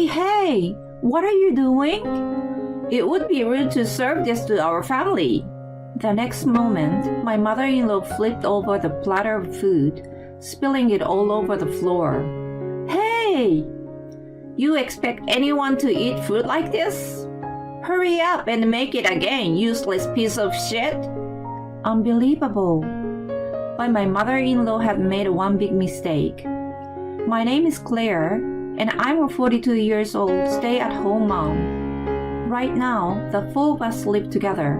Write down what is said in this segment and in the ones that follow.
Hey, what are you doing? It would be rude to serve this to our family. The next moment, my mother-in-law flipped over the platter of food, spilling it all over the floor. Hey! You expect anyone to eat food like this? Hurry up and make it again, useless piece of shit! Unbelievable. But my mother-in-law had made one big mistake. My name is Claire, and I'm a 42 years old stay-at-home mom. Right now, the four of us live together.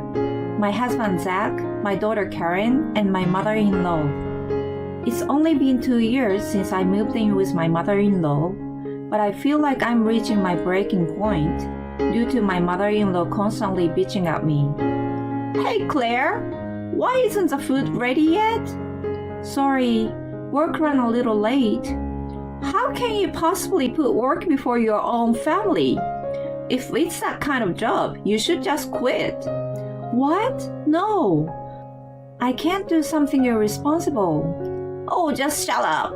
My husband Zach, my daughter Karen, and my mother-in-law. It's only been 2 years since I moved in with my mother-in-law, but I feel like I'm reaching my breaking point due to my mother-in-law constantly bitching at me. Hey Claire, why isn't the food ready yet? Sorry, work ran a little late. How can you possibly put work before your own family? If it's that kind of job, you should just quit. What? No. I can't do something irresponsible. Oh, just shut up.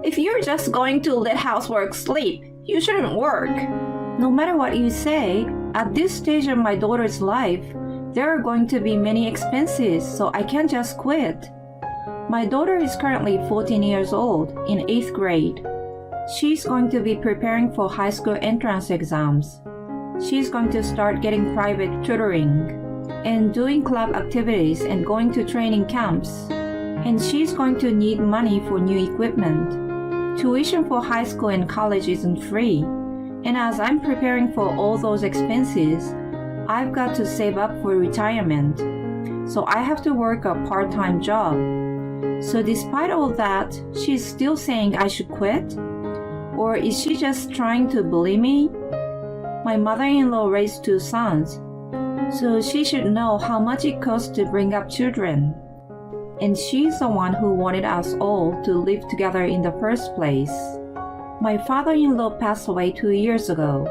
If you're just going to let housework sleep, you shouldn't work. No matter what you say, at this stage of my daughter's life, there are going to be many expenses, so I can't just quit. My daughter is currently 14 years old, in 8th grade. She's going to be preparing for high school entrance exams. She's going to start getting private tutoring and doing club activities and going to training camps. And she's going to need money for new equipment. Tuition for high school and college isn't free. And as I'm preparing for all those expenses, I've got to save up for retirement. So I have to work a part-time job. So despite all that, she's still saying I should quit? Or is she just trying to bully me? My mother-in-law raised 2 sons, so she should know how much it costs to bring up children. And she's the one who wanted us all to live together in the first place. My father-in-law passed away 2 years ago.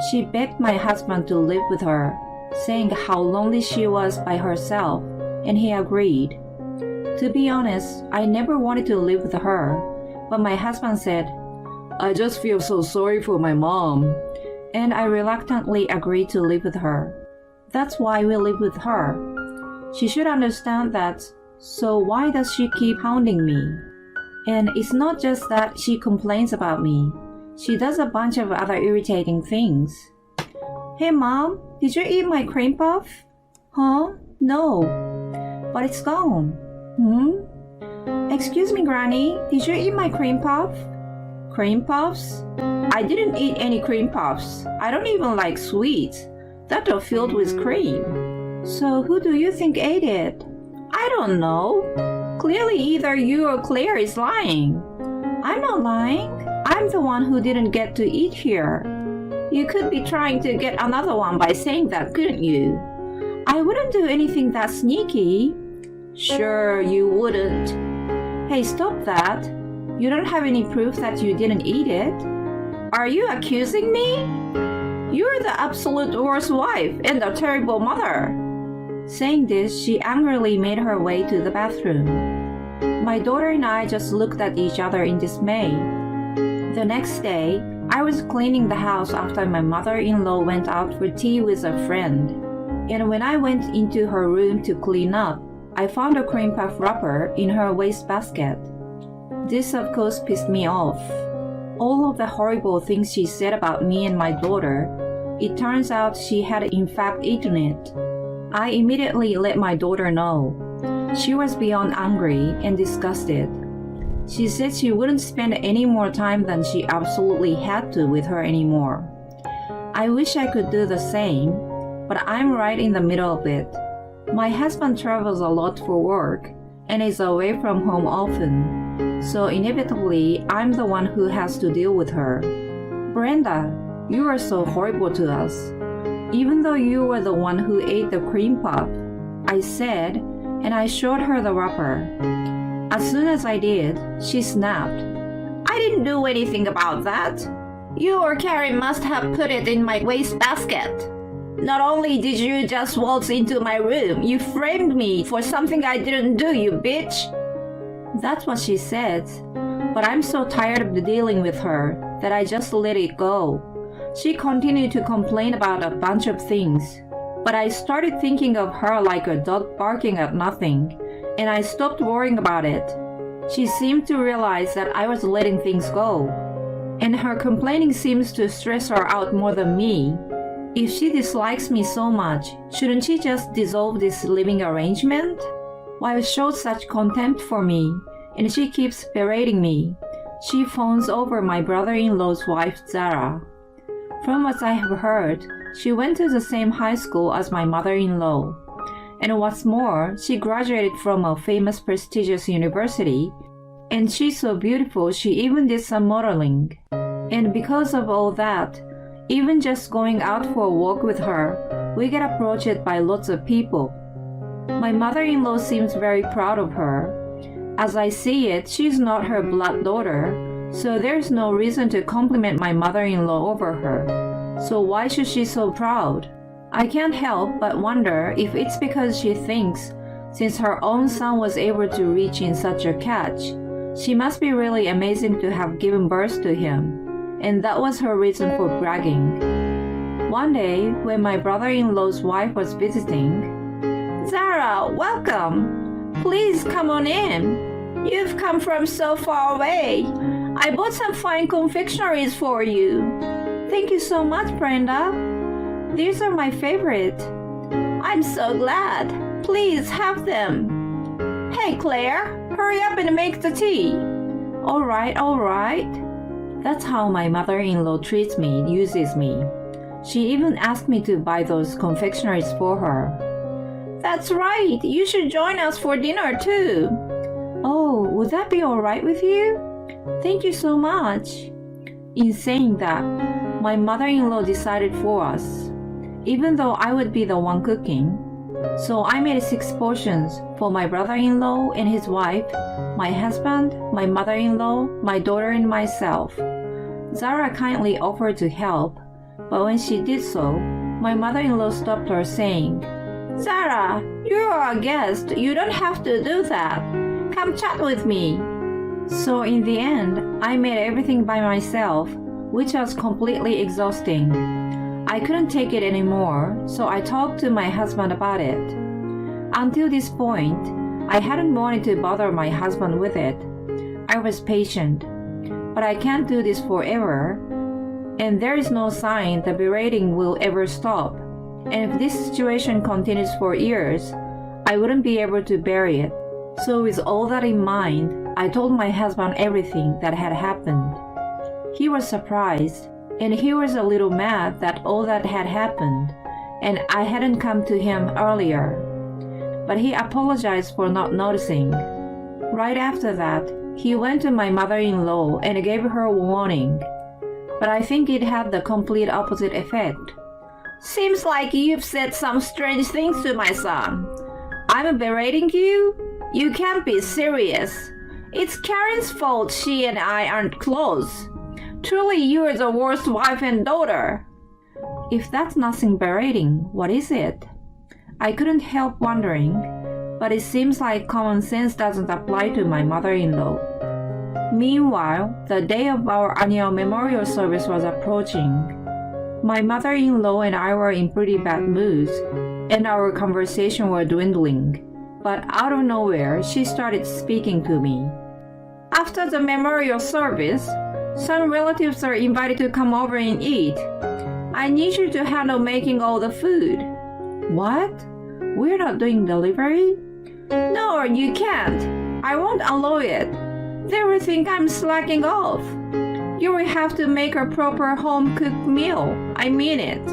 She begged my husband to live with her, saying how lonely she was by herself, and he agreed. To be honest, I never wanted to live with her, but my husband said, I just feel so sorry for my mom, and I reluctantly agreed to live with her. That's why we live with her. She should understand that, so why does she keep hounding me? And it's not just that she complains about me. She does a bunch of other irritating things. Hey mom, did you eat my cream puff? Huh? No. But it's gone. Excuse me, Granny, did you eat my cream puff? Cream puffs? I didn't eat any cream puffs. I don't even like sweets that are filled with cream. So who do you think ate it? I don't know. Clearly either you or Claire is lying. I'm not lying. I'm the one who didn't get to eat here. You could be trying to get another one by saying that, couldn't you? I wouldn't do anything that sneaky. Sure, you wouldn't. Hey, stop that. You don't have any proof that you didn't eat it. Are you accusing me? You're the absolute worst wife and a terrible mother. Saying this, she angrily made her way to the bathroom. My daughter and I just looked at each other in dismay. The next day, I was cleaning the house after my mother-in-law went out for tea with a friend. And when I went into her room to clean up, I found a cream puff wrapper in her wastebasket. This of course pissed me off. All of the horrible things she said about me and my daughter, it turns out she had in fact eaten it. I immediately let my daughter know. She was beyond angry and disgusted. She said she wouldn't spend any more time than she absolutely had to with her anymore. I wish I could do the same, but I'm right in the middle of it. My husband travels a lot for work and is away from home often, so inevitably I'm the one who has to deal with her. Brenda, you are so horrible to us. Even though you were the one who ate the cream puff, I said, and I showed her the wrapper. As soon as I did, she snapped. I didn't do anything about that. You or Karen must have put it in my wastebasket. Not only did you just waltz into my room, you framed me for something I didn't do, you bitch. That's what she said. But I'm so tired of dealing with her that I just let it go. She continued to complain about a bunch of things, but I started thinking of her like a dog barking at nothing, and I stopped worrying about it. She seemed to realize that I was letting things go, and her complaining seems to stress her out more than me. If she dislikes me so much, shouldn't she just dissolve this living arrangement? Why show such contempt for me, and she keeps berating me. She phones over my brother-in-law's wife, Zara. From what I have heard, she went to the same high school as my mother-in-law. And what's more, she graduated from a famous prestigious university, and she's so beautiful she even did some modeling. And because of all that, even just going out for a walk with her, we get approached by lots of people. My mother-in-law seems very proud of her. As I see it, she's not her blood daughter, so there's no reason to compliment my mother-in-law over her. So why should she be so proud? I can't help but wonder if it's because she thinks, since her own son was able to reach in such a catch, she must be really amazing to have given birth to him, and that was her reason for bragging. One day, when my brother-in-law's wife was visiting, "Zara, welcome! Please come on in. You've come from so far away. I bought some fine confectionaries for you." "Thank you so much, Brenda. These are my favorite." "I'm so glad. Please have them." "Hey, Claire, hurry up and make the tea." All right. That's how my mother-in-law treats me, uses me. She even asked me to buy those confectionaries for her. "That's right. You should join us for dinner too." "Oh, would that be all right with you?" "Thank you so much." In saying that, my mother-in-law decided for us, even though I would be the one cooking. So I made 6 portions for my brother-in-law and his wife, my husband, my mother-in-law, my daughter, and myself. Zara kindly offered to help, but when she did so, my mother-in-law stopped her, saying, "Zara, you are a guest. You don't have to do that. Come chat with me." So in the end, I made everything by myself, which was completely exhausting. I couldn't take it anymore, so I talked to my husband about it. Until this point, I hadn't wanted to bother my husband with it. I was patient. But I can't do this forever, and there is no sign the berating will ever stop. And if this situation continues for years, I wouldn't be able to bear it. So with all that in mind, I told my husband everything that had happened. He was surprised, and he was a little mad that all that had happened, and I hadn't come to him earlier. But he apologized for not noticing. Right after that, he went to my mother-in-law and gave her a warning. But I think it had the complete opposite effect. "Seems like you've said some strange things to my son. I'm berating you? You can't be serious. It's Karen's fault she and I aren't close. Truly, you're the worst wife and daughter." If that's nothing berating, what is it? I couldn't help wondering, but it seems like common sense doesn't apply to my mother-in-law. Meanwhile, the day of our annual memorial service was approaching. My mother-in-law and I were in pretty bad moods, and our conversation were dwindling. But out of nowhere, she started speaking to me. "After the memorial service, some relatives are invited to come over and eat. I need you to handle making all the food." "What? We're not doing delivery?" "No, you can't. I won't allow it. They will think I'm slacking off. You will have to make a proper home-cooked meal. I mean it."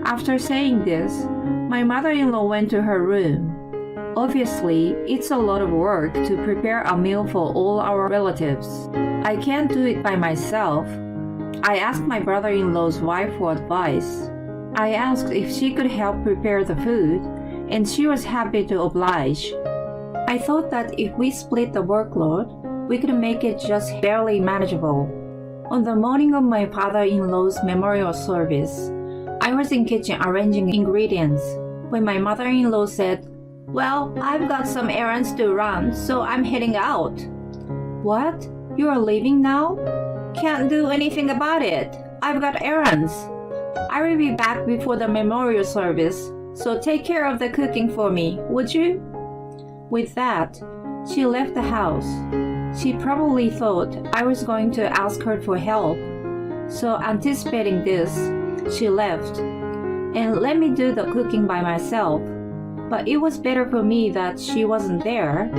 After saying this, my mother-in-law went to her room. Obviously, it's a lot of work to prepare a meal for all our relatives. I can't do it by myself. I asked my brother-in-law's wife for advice. I asked if she could help prepare the food, and she was happy to oblige. I thought that if we split the workload, we could make it just barely manageable. On the morning of my father-in-law's memorial service, I was in the kitchen arranging ingredients when my mother-in-law said, "Well, I've got some errands to run, so I'm heading out." "What? You are leaving now?" "Can't do anything about it. I've got errands. I will be back before the memorial service, so take care of the cooking for me, would you? With that, she left the house. She probably thought I was going to ask her for help, so anticipating this, she left and let me do the cooking by myself. But it was better for me that she wasn't there.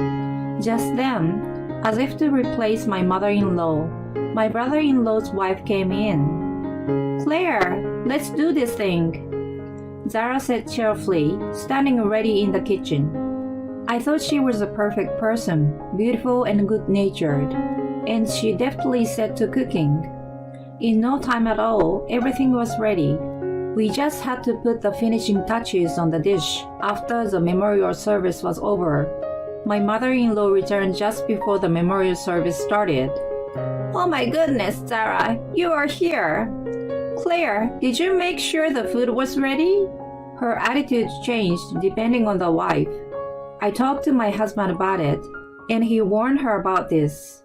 Just then, as if to replace my mother-in-law, my brother-in-law's wife came in. "Claire, let's do this thing," Zara said cheerfully, standing ready in the kitchen. I thought she was a perfect person, beautiful and good-natured, and she deftly set to cooking. In no time at all, everything was ready. We just had to put the finishing touches on the dish after the memorial service was over. My mother-in-law returned just before the memorial service started. "Oh my goodness, Zara, you are here. Claire, did you make sure the food was ready?" Her attitude changed depending on the wife. I talked to my husband about it, and he warned her about this.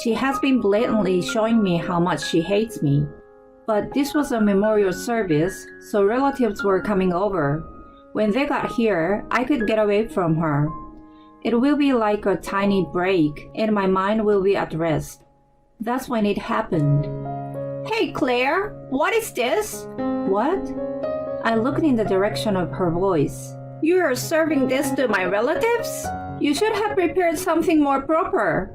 She has been blatantly showing me how much she hates me. But this was a memorial service, so relatives were coming over. When they got here, I could get away from her. It will be like a tiny break, and my mind will be at rest. That's when it happened. "Hey, Claire, what is this?" "What?" I looked in the direction of her voice. "You are serving this to my relatives? You should have prepared something more proper."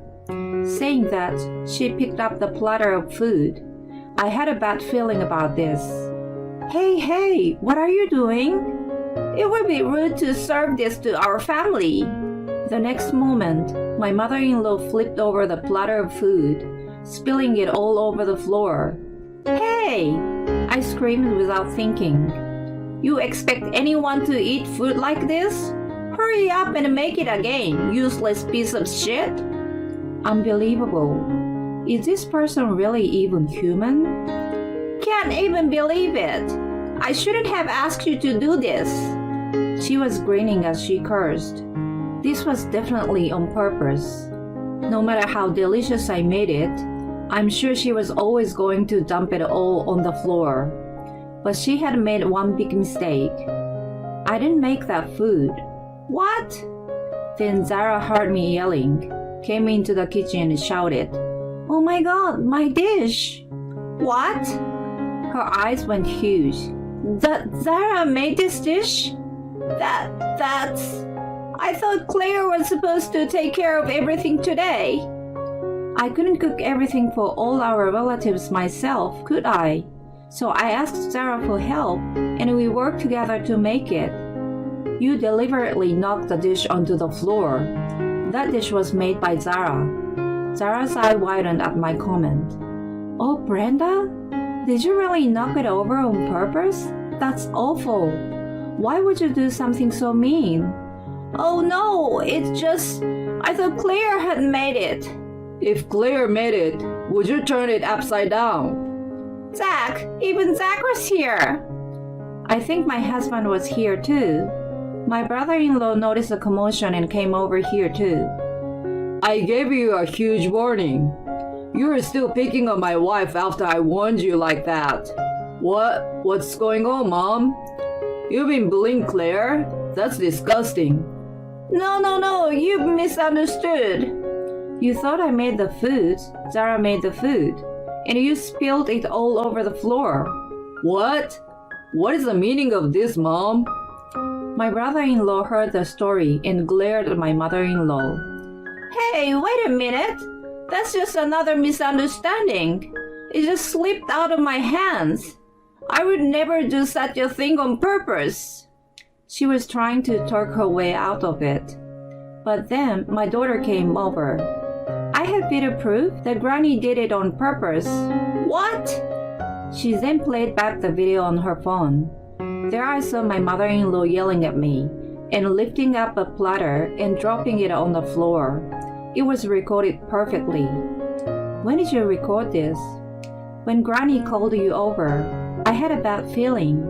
Saying that, she picked up the platter of food. I had a bad feeling about this. Hey, what are you doing? It would be rude to serve this to our family." The next moment, my mother-in-law flipped over the platter of food, spilling it all over the floor. "Hey!" I screamed without thinking. "You expect anyone to eat food like this? Hurry up and make it again, useless piece of shit!" Unbelievable. Is this person really even human? "Can't even believe it. I shouldn't have asked you to do this." She was grinning as she cursed. This was definitely on purpose. No matter how delicious I made it, I'm sure she was always going to dump it all on the floor. But she had made one big mistake. I didn't make that food. "What?" Then Zara heard me yelling, came into the kitchen and shouted, "Oh my God, my dish!" "What?" Her eyes went huge. Zara made this dish? That's... I thought Claire was supposed to take care of everything today." I couldn't cook everything for all our relatives myself, could I? So I asked Zara for help, and we worked together to make it. You deliberately knocked the dish onto the floor. That dish was made by Zara. Zara's eye widened at my comment. "Oh, Brenda? Did you really knock it over on purpose? That's awful. Why would you do something so mean?" "Oh no, it's just... I thought Claire had made it." "If Claire made it, would you turn it upside down?" "Zach, even Zach was here." I think my husband was here too. My brother-in-law noticed the commotion and came over here too. "I gave you a huge warning. You are still picking on my wife after I warned you like that. What's going on, Mom? You've been bullying Claire? That's disgusting." No, you misunderstood. You thought I made the food. Zara made the food. And you spilled it all over the floor. What? What is the meaning of this, Mom? My brother-in-law heard the story and glared at my mother-in-law. "Hey, wait a minute. That's just another misunderstanding. It just slipped out of my hands. I would never do such a thing on purpose." She was trying to talk her way out of it. But then my daughter came over. "I have video proof that Granny did it on purpose." "What?" She then played back the video on her phone. There I saw my mother-in-law yelling at me and lifting up a platter and dropping it on the floor. It was recorded perfectly. "When did you record this?" "When Granny called you over. I had a bad feeling."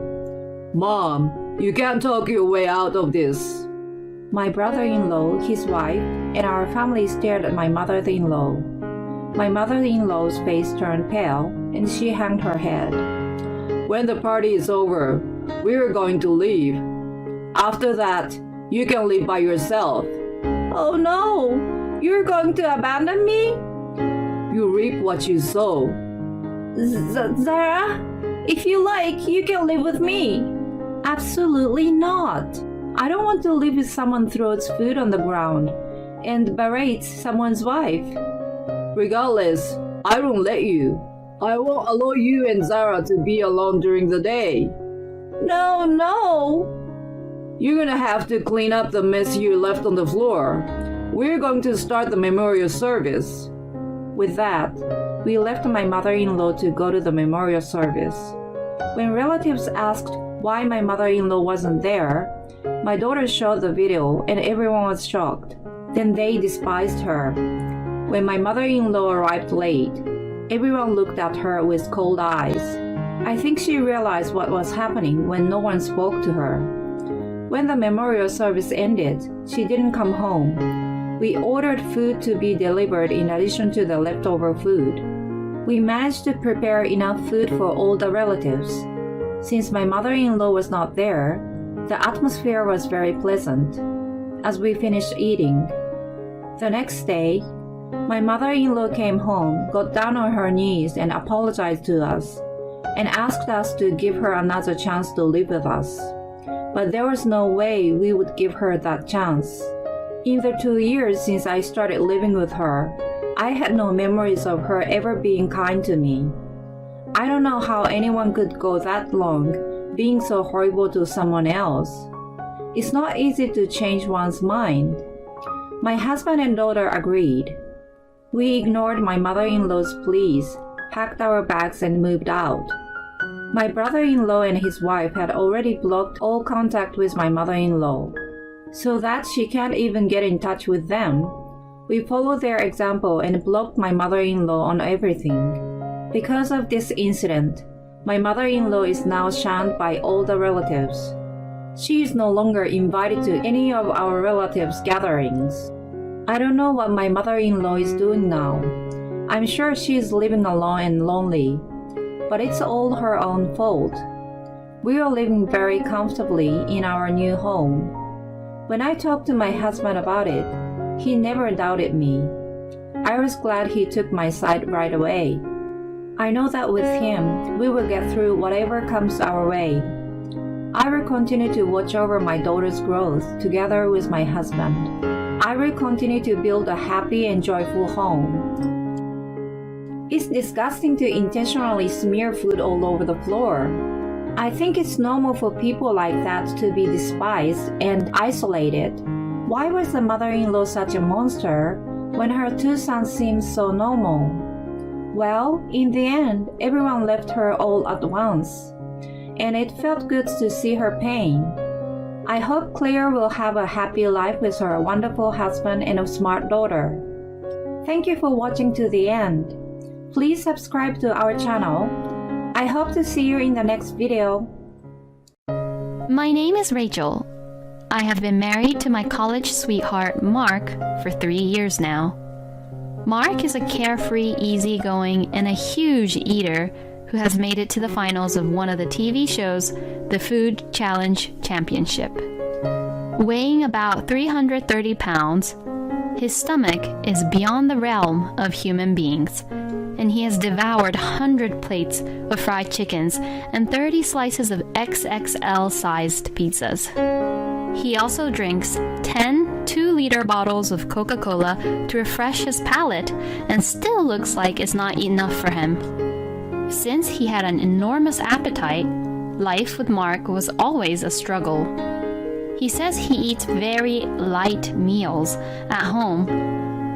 "Mom, you can't talk your way out of this." My brother-in-law, his wife, and our family stared at my mother-in-law. My mother-in-law's face turned pale, and she hung her head. When the party is over, we're going to leave. After that, you can live by yourself. Oh no! You're going to abandon me? You reap what you sow. Zara, if you like, you can live with me. Absolutely not. I don't want to live with someone who throws food on the ground and berates someone's wife. Regardless, I won't let you. I won't allow you and Zara to be alone during the day. No. You're gonna have to clean up the mess you left on the floor. We're going to start the memorial service. With that, we left my mother-in-law to go to the memorial service. When relatives asked why my mother-in-law wasn't there, my daughter showed the video and everyone was shocked. Then they despised her. When my mother-in-law arrived late, everyone looked at her with cold eyes. I think she realized what was happening when no one spoke to her. When the memorial service ended, she didn't come home. We ordered food to be delivered in addition to the leftover food. We managed to prepare enough food for all the relatives. Since my mother-in-law was not there, the atmosphere was very pleasant. As we finished eating, the next day, my mother-in-law came home, got down on her knees and apologized to us, and asked us to give her another chance to live with us. But there was no way we would give her that chance. In the 2 years since I started living with her, I had no memories of her ever being kind to me. I don't know how anyone could go that long being so horrible to someone else. It's not easy to change one's mind. My husband and daughter agreed. We ignored my mother-in-law's pleas, packed our bags and moved out. My brother-in-law and his wife had already blocked all contact with my mother-in-law, so that she can't even get in touch with them. We followed their example and blocked my mother-in-law on everything. Because of this incident, my mother-in-law is now shunned by all the relatives. She is no longer invited to any of our relatives' gatherings. I don't know what my mother-in-law is doing now. I'm sure she is living alone and lonely, but it's all her own fault. We are living very comfortably in our new home. When I talked to my husband about it, he never doubted me. I was glad he took my side right away. I know that with him, we will get through whatever comes our way. I will continue to watch over my daughter's growth together with my husband. I will continue to build a happy and joyful home. It's disgusting to intentionally smear food all over the floor. I think it's normal for people like that to be despised and isolated. Why was the mother-in-law such a monster when her two sons seemed so normal? Well, in the end, everyone left her all at once, and it felt good to see her pain. I hope Claire will have a happy life with her wonderful husband and a smart daughter. Thank you for watching to the end. Please subscribe to our channel. I hope to see you in the next video. My name is Rachel. I have been married to my college sweetheart, Mark, for 3 years now. Mark is a carefree, easygoing, and a huge eater who has made it to the finals of one of the TV shows, the Food Challenge Championship. Weighing about 330 pounds, his stomach is beyond the realm of human beings, and he has devoured 100 plates of fried chickens and 30 slices of XXL-sized pizzas. He also drinks 10 2-liter bottles of Coca-Cola to refresh his palate and still looks like it's not enough for him. Since he had an enormous appetite, life with Mark was always a struggle. He says he eats very light meals at home,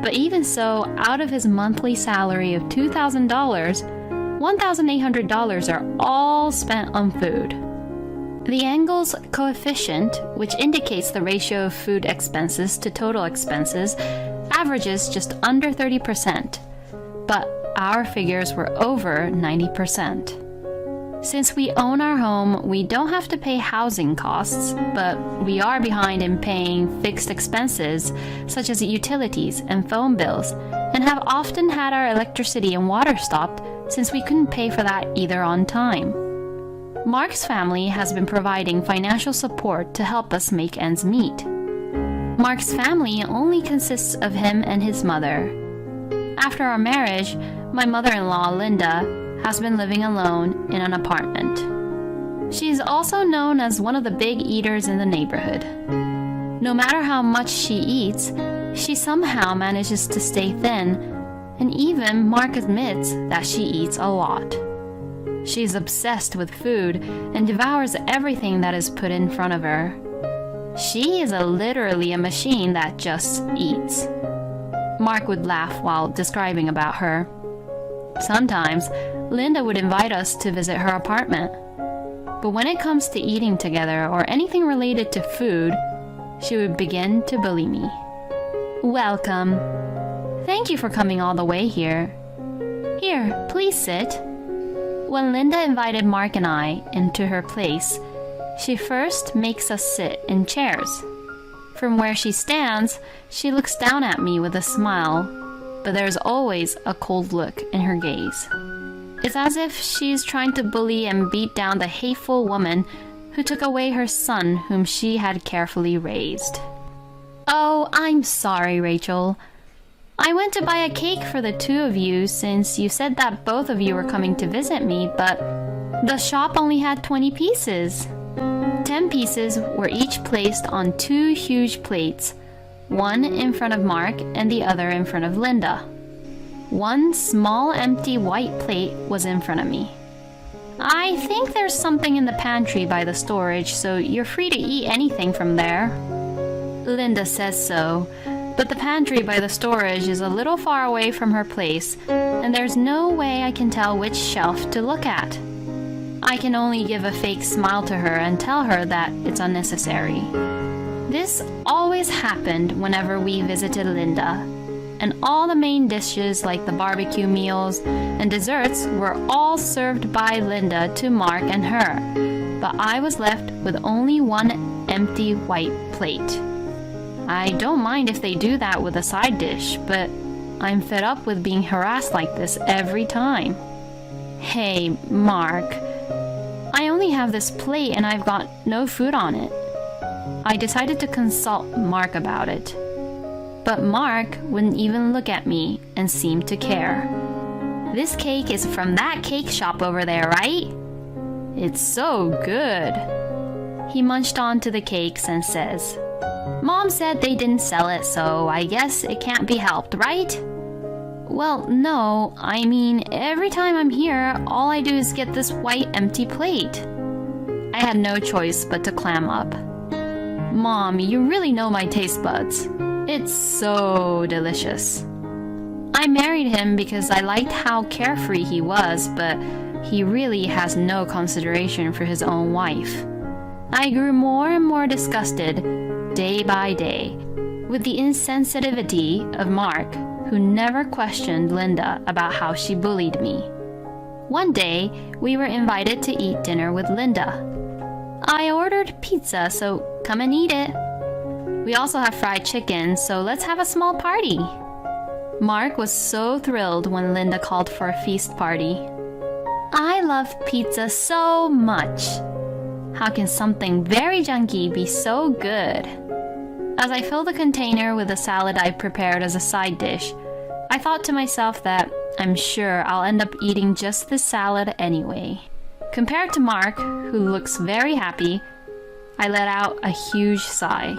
but even so, out of his monthly salary of $2,000, $1,800 are all spent on food. The Engel's coefficient, which indicates the ratio of food expenses to total expenses, averages just under 30%, but our figures were over 90%. Since we own our home, we don't have to pay housing costs, but we are behind in paying fixed expenses such as utilities and phone bills, and have often had our electricity and water stopped since we couldn't pay for that either on time. Mark's family has been providing financial support to help us make ends meet. Mark's family only consists of him and his mother. After our marriage, my mother-in-law, Linda, has been living alone in an apartment. She is also known as one of the big eaters in the neighborhood. No matter how much she eats, she somehow manages to stay thin, and even Mark admits that she eats a lot. She's obsessed with food and devours everything that is put in front of her. She is literally a machine that just eats. Mark would laugh while describing about her. Sometimes, Linda would invite us to visit her apartment. But when it comes to eating together or anything related to food, she would begin to bully me. Welcome. Thank you for coming all the way here. Here, please sit. When Linda invited Mark and I into her place, she first makes us sit in chairs. From where she stands, she looks down at me with a smile, but there's always a cold look in her gaze. It's as if she's trying to bully and beat down the hateful woman who took away her son whom she had carefully raised. Oh, I'm sorry, Rachel. I went to buy a cake for the two of you since you said that both of you were coming to visit me, but the shop only had 20 pieces. 10 pieces were each placed on 2 huge plates, one in front of Mark and the other in front of Linda. One small empty white plate was in front of me. I think there's something in the pantry by the storage, so you're free to eat anything from there. Linda says so, but the pantry by the storage is a little far away from her place, and there's no way I can tell which shelf to look at. I can only give a fake smile to her and tell her that it's unnecessary. This always happened whenever we visited Linda, and all the main dishes like the barbecue meals and desserts were all served by Linda to Mark and her, but I was left with only one empty white plate. I don't mind if they do that with a side dish, but I'm fed up with being harassed like this every time. Hey, Mark, I only have this plate and I've got no food on it. I decided to consult Mark about it, but Mark wouldn't even look at me and seemed to care. This cake is from that cake shop over there, right? It's so good. He munched onto the cakes and says, Mom said they didn't sell it, so I guess it can't be helped, right? Well, no, I mean, every time I'm here, all I do is get this white empty plate. I had no choice but to clam up. Mom, you really know my taste buds. It's so delicious. I married him because I liked how carefree he was, but he really has no consideration for his own wife. I grew more and more disgusted, day by day, with the insensitivity of Mark, who never questioned Linda about how she bullied me. One day, we were invited to eat dinner with Linda. I ordered pizza, so come and eat it. We also have fried chicken, so let's have a small party. Mark was so thrilled when Linda called for a feast party. I love pizza so much. How can something very junky be so good? As I filled the container with the salad I prepared as a side dish, I thought to myself that I'm sure I'll end up eating just this salad anyway. Compared to Mark, who looks very happy, I let out a huge sigh.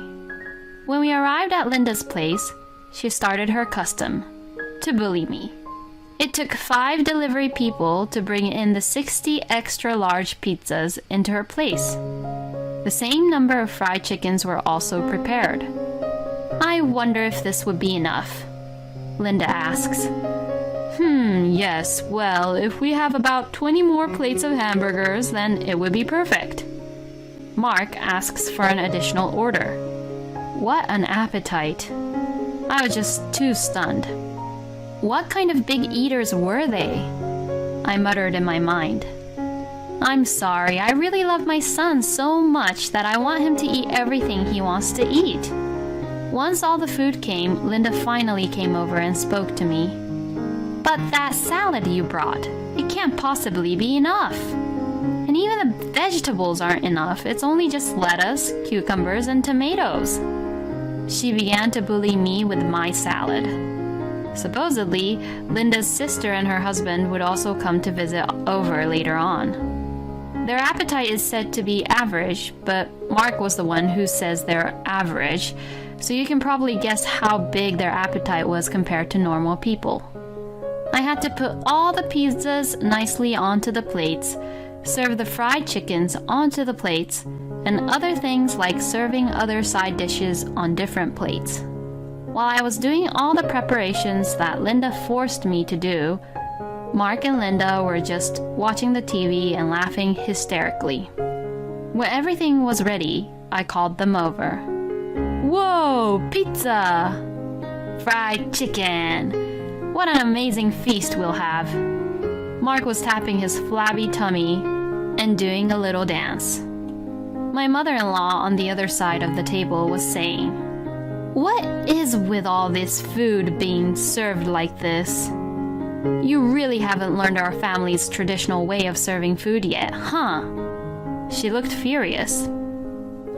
When we arrived at Linda's place, she started her custom, to bully me. It took 5 delivery people to bring in the 60 extra large pizzas into her place. The same number of fried chickens were also prepared. I wonder if this would be enough, Linda asks. Yes, well, if we have about 20 more plates of hamburgers, then it would be perfect. Mark asks for an additional order. What an appetite. I was just too stunned. What kind of big eaters were they? I muttered in my mind. I'm sorry, I really love my son so much that I want him to eat everything he wants to eat. Once all the food came, Linda finally came over and spoke to me. "But that salad you brought, it can't possibly be enough. And even the vegetables aren't enough. It's only just lettuce, cucumbers, and tomatoes." She began to bully me with my salad. Supposedly, Linda's sister and her husband would also come to visit over later on. Their appetite is said to be average, but Mark was the one who says they're average, so you can probably guess how big their appetite was compared to normal people. I had to put all the pizzas nicely onto the plates, serve the fried chickens onto the plates, and other things like serving other side dishes on different plates. While I was doing all the preparations that Linda forced me to do, Mark and Linda were just watching the TV and laughing hysterically. When everything was ready, I called them over. "Whoa, pizza! Fried chicken! What an amazing feast we'll have!" Mark was tapping his flabby tummy and doing a little dance. My mother-in-law on the other side of the table was saying, "What is with all this food being served like this? You really haven't learned our family's traditional way of serving food yet, huh?" She looked furious.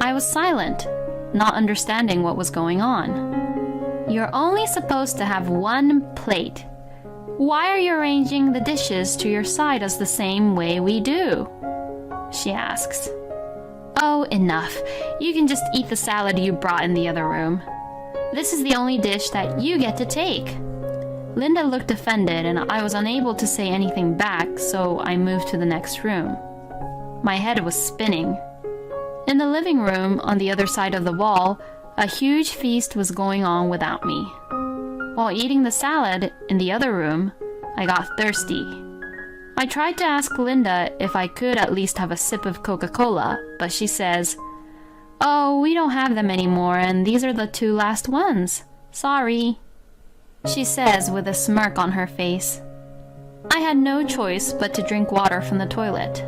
I was silent, not understanding what was going on. "You're only supposed to have one plate. Why are you arranging the dishes to your side as the same way we do?" she asks. "Oh, enough. You can just eat the salad you brought in the other room. This is the only dish that you get to take." Linda looked offended and I was unable to say anything back, so I moved to the next room. My head was spinning. In the living room on the other side of the wall, a huge feast was going on without me. While eating the salad in the other room, I got thirsty. I tried to ask Linda if I could at least have a sip of Coca-Cola, but she says, "Oh, we don't have them anymore, and these are the 2 last ones. Sorry," she says with a smirk on her face. I had no choice but to drink water from the toilet.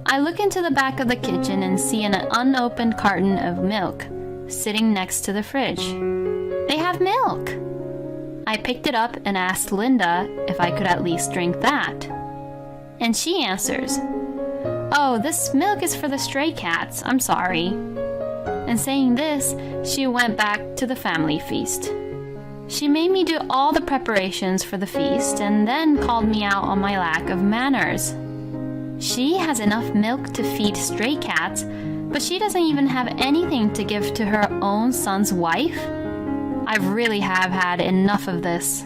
I look into the back of the kitchen and see an unopened carton of milk sitting next to the fridge. They have milk! I picked it up and asked Linda if I could at least drink that. And she answers, "Oh, this milk is for the stray cats, I'm sorry." And saying this, she went back to the family feast. She made me do all the preparations for the feast and then called me out on my lack of manners. She has enough milk to feed stray cats, but she doesn't even have anything to give to her own son's wife? I really have had enough of this.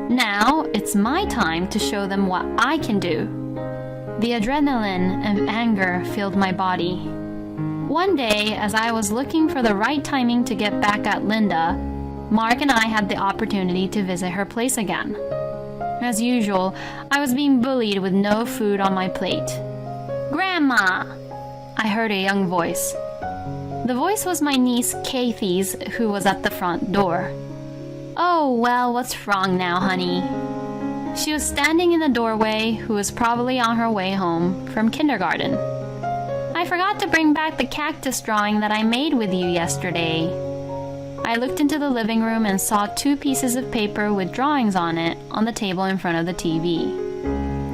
Now it's my time to show them what I can do. The adrenaline and anger filled my body. One day, as I was looking for the right timing to get back at Linda, Mark and I had the opportunity to visit her place again. As usual, I was being bullied with no food on my plate. "Grandma!" I heard a young voice. The voice was my niece Kathy's, who was at the front door. "Oh, well, what's wrong now, honey?" She was standing in the doorway, who was probably on her way home from kindergarten. "I forgot to bring back the cactus drawing that I made with you yesterday." I looked into the living room and saw 2 pieces of paper with drawings on it on the table in front of the TV.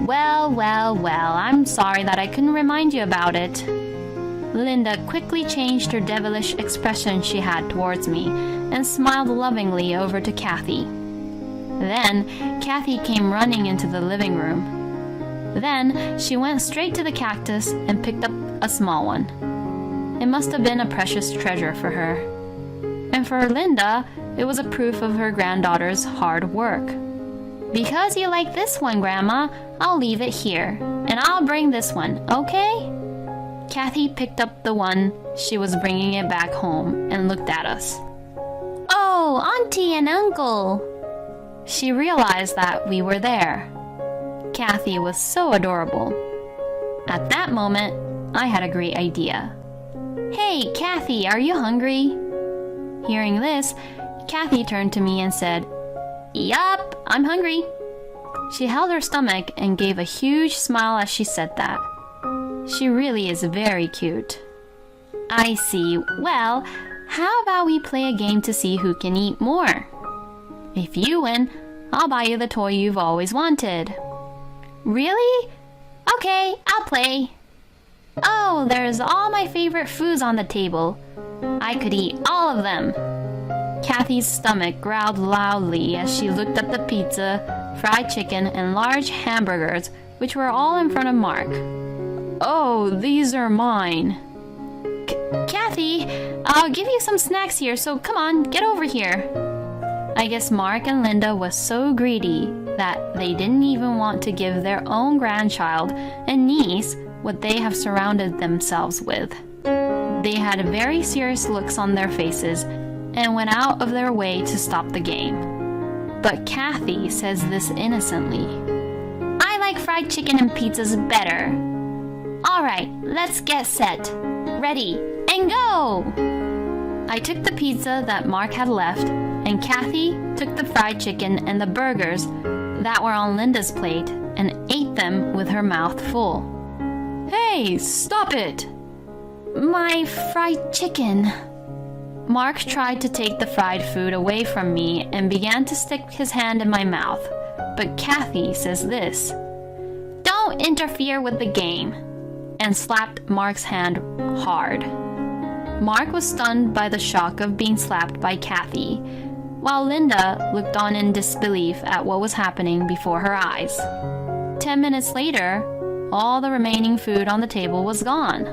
Well, I'm sorry that I couldn't remind you about it." Linda quickly changed her devilish expression she had towards me and smiled lovingly over to Kathy. Then Kathy came running into the living room. Then she went straight to the cactus and picked up a small one. It must have been a precious treasure for her. And for Linda, it was a proof of her granddaughter's hard work. "Because you like this one, Grandma, I'll leave it here. And I'll bring this one, okay?" Kathy picked up the one she was bringing it back home and looked at us. "Oh, Auntie and Uncle!" She realized that we were there. Kathy was so adorable. At that moment, I had a great idea. "Hey, Kathy, are you hungry?" Hearing this, Kathy turned to me and said, "Yup, I'm hungry." She held her stomach and gave a huge smile as she said that. She really is very cute. "I see. Well, How about we play a game to see who can eat more? If you win, I'll buy you the toy you've always wanted. Really? Okay, I'll play. Oh, there's all my favorite foods on the table. I could eat all of them. Kathy's stomach growled loudly as she looked at the pizza, fried chicken, and large hamburgers, which were all in front of Mark. Oh, these are mine. Kathy, I'll give you some snacks here, so come on, get over here. I guess Mark and Linda was so greedy that they didn't even want to give their own grandchild and niece what they have surrounded themselves with. They had very serious looks on their faces and went out of their way to stop the game. But Kathy says this innocently. I like fried chicken and pizzas better. Alright, let's get set. Ready, and go! I took the pizza that Mark had left, and Kathy took the fried chicken and the burgers that were on Linda's plate and ate them with her mouth full. Hey, stop it! My fried chicken. Mark tried to take the fried food away from me and began to stick his hand in my mouth, but Kathy says this. Don't interfere with the game, and slapped Mark's hand hard. Mark was stunned by the shock of being slapped by Kathy, while Linda looked on in disbelief at what was happening before her eyes. 10 minutes later, all the remaining food on the table was gone.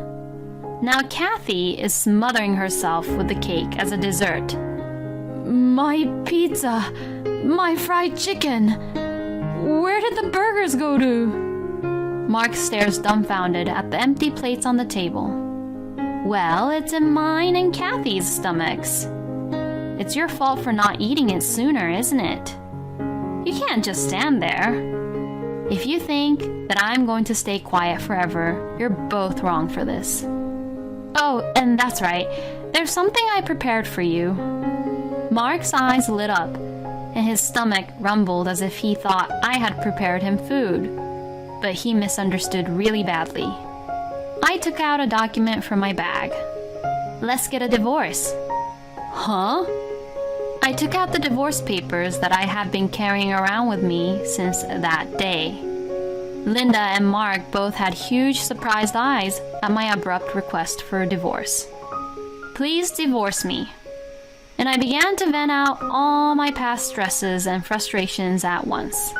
Now Kathy is smothering herself with the cake as a dessert. My pizza! My fried chicken! Where did the burgers go to? Mark stares dumbfounded at the empty plates on the table. Well, it's in mine and Kathy's stomachs. It's your fault for not eating it sooner, isn't it? You can't just stand there. If you think that I'm going to stay quiet forever, you're both wrong for this. Oh, and that's right. There's something I prepared for you. Mark's eyes lit up, and his stomach rumbled as if he thought I had prepared him food. But he misunderstood really badly. I took out a document from my bag. Let's get a divorce. Huh? I took out the divorce papers that I had been carrying around with me since that day. Linda and Mark both had huge surprised eyes at my abrupt request for a divorce. Please divorce me. And I began to vent out all my past stresses and frustrations at once.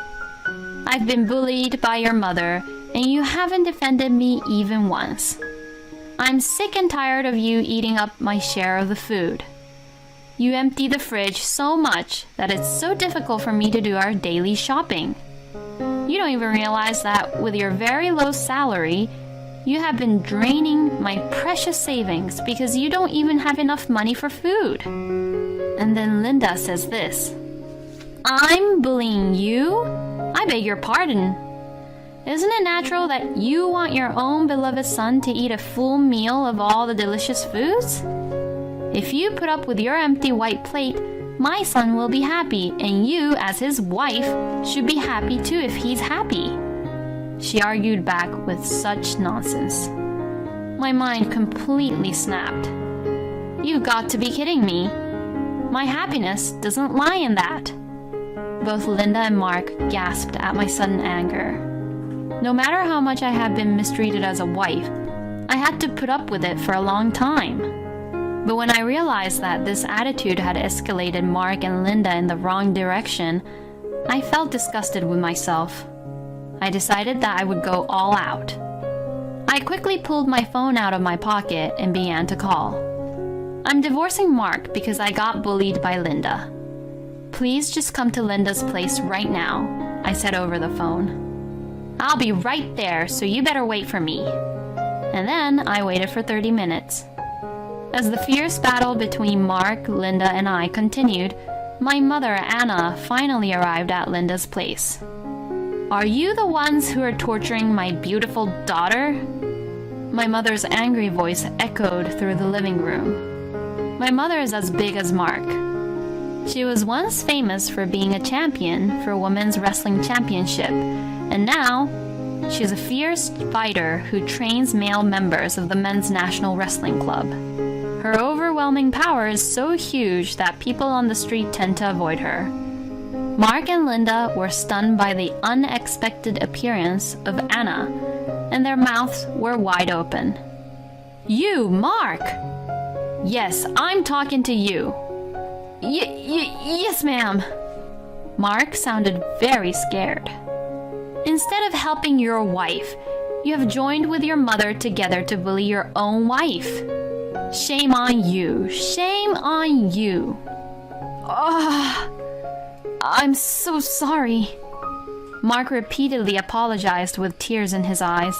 I've been bullied by your mother, and you haven't defended me even once. I'm sick and tired of you eating up my share of the food. You empty the fridge so much that it's so difficult for me to do our daily shopping. You don't even realize that with your very low salary, you have been draining my precious savings because you don't even have enough money for food. And then Linda says this. I'm bullying you? I beg your pardon. Isn't it natural that you want your own beloved son to eat a full meal of all the delicious foods? If you put up with your empty white plate, my son will be happy, and you, as his wife, should be happy too if he's happy. She argued back with such nonsense. My mind completely snapped. You've got to be kidding me. My happiness doesn't lie in that. Both Linda and Mark gasped at my sudden anger. No matter how much I had been mistreated as a wife, I had to put up with it for a long time. But when I realized that this attitude had escalated Mark and Linda in the wrong direction, I felt disgusted with myself. I decided that I would go all out. I quickly pulled my phone out of my pocket and began to call. I'm divorcing Mark because I got bullied by Linda. Please just come to Linda's place right now, I said over the phone. I'll be right there, so you better wait for me. And then I waited for 30 minutes. As the fierce battle between Mark, Linda, and I continued, my mother, Anna, finally arrived at Linda's place. Are you the ones who are torturing my beautiful daughter? My mother's angry voice echoed through the living room. My mother is as big as Mark. She was once famous for being a champion for Women's Wrestling Championship, and now she's a fierce fighter who trains male members of the Men's National Wrestling Club. Her overwhelming overwhelming power is so huge that people on the street tend to avoid her. Mark and Linda were stunned by the unexpected appearance of Anna, and their mouths were wide open. "You, Mark!" "Yes, I'm talking to you." Yes, ma'am." Mark sounded very scared. "Instead of helping your wife, you have joined with your mother together to bully your own wife. Shame on you. Shame on you." I'm so sorry." Mark repeatedly apologized with tears in his eyes.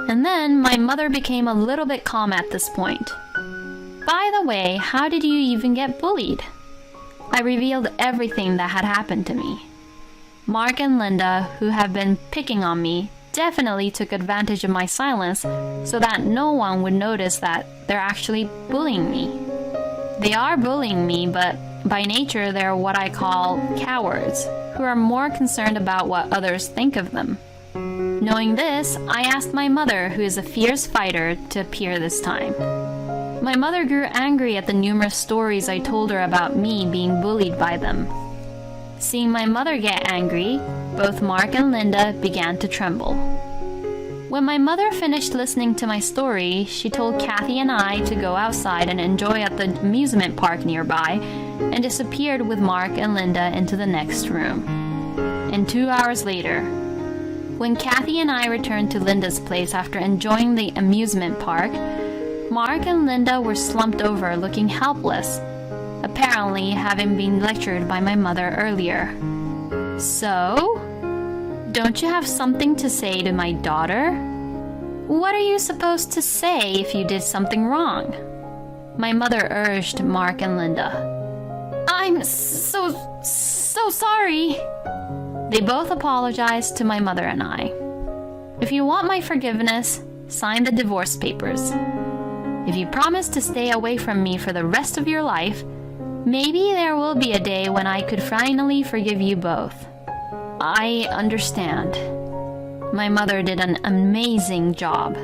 And then my mother became a little bit calm at this point. "By the way, how did you even get bullied?" I revealed everything that had happened to me. Mark and Linda, who have been picking on me, definitely took advantage of my silence so that no one would notice that they're actually bullying me. They are bullying me, but by nature they're what I call cowards, who are more concerned about what others think of them. Knowing this, I asked my mother, who is a fierce fighter, to appear this time. My mother grew angry at the numerous stories I told her about me being bullied by them. Seeing my mother get angry, both Mark and Linda began to tremble. When my mother finished listening to my story, she told Kathy and I to go outside and enjoy at the amusement park nearby, and disappeared with Mark and Linda into the next room. And 2 hours later, when Kathy and I returned to Linda's place after enjoying the amusement park, Mark and Linda were slumped over looking helpless, apparently having been lectured by my mother earlier. "So? Don't you have something to say to my daughter? What are you supposed to say if you did something wrong?" My mother urged Mark and Linda. "I'm so sorry." They both apologized to my mother and I. "If you want my forgiveness, sign the divorce papers. If you promise to stay away from me for the rest of your life, maybe there will be a day when I could finally forgive you both." I understand. My mother did an amazing job.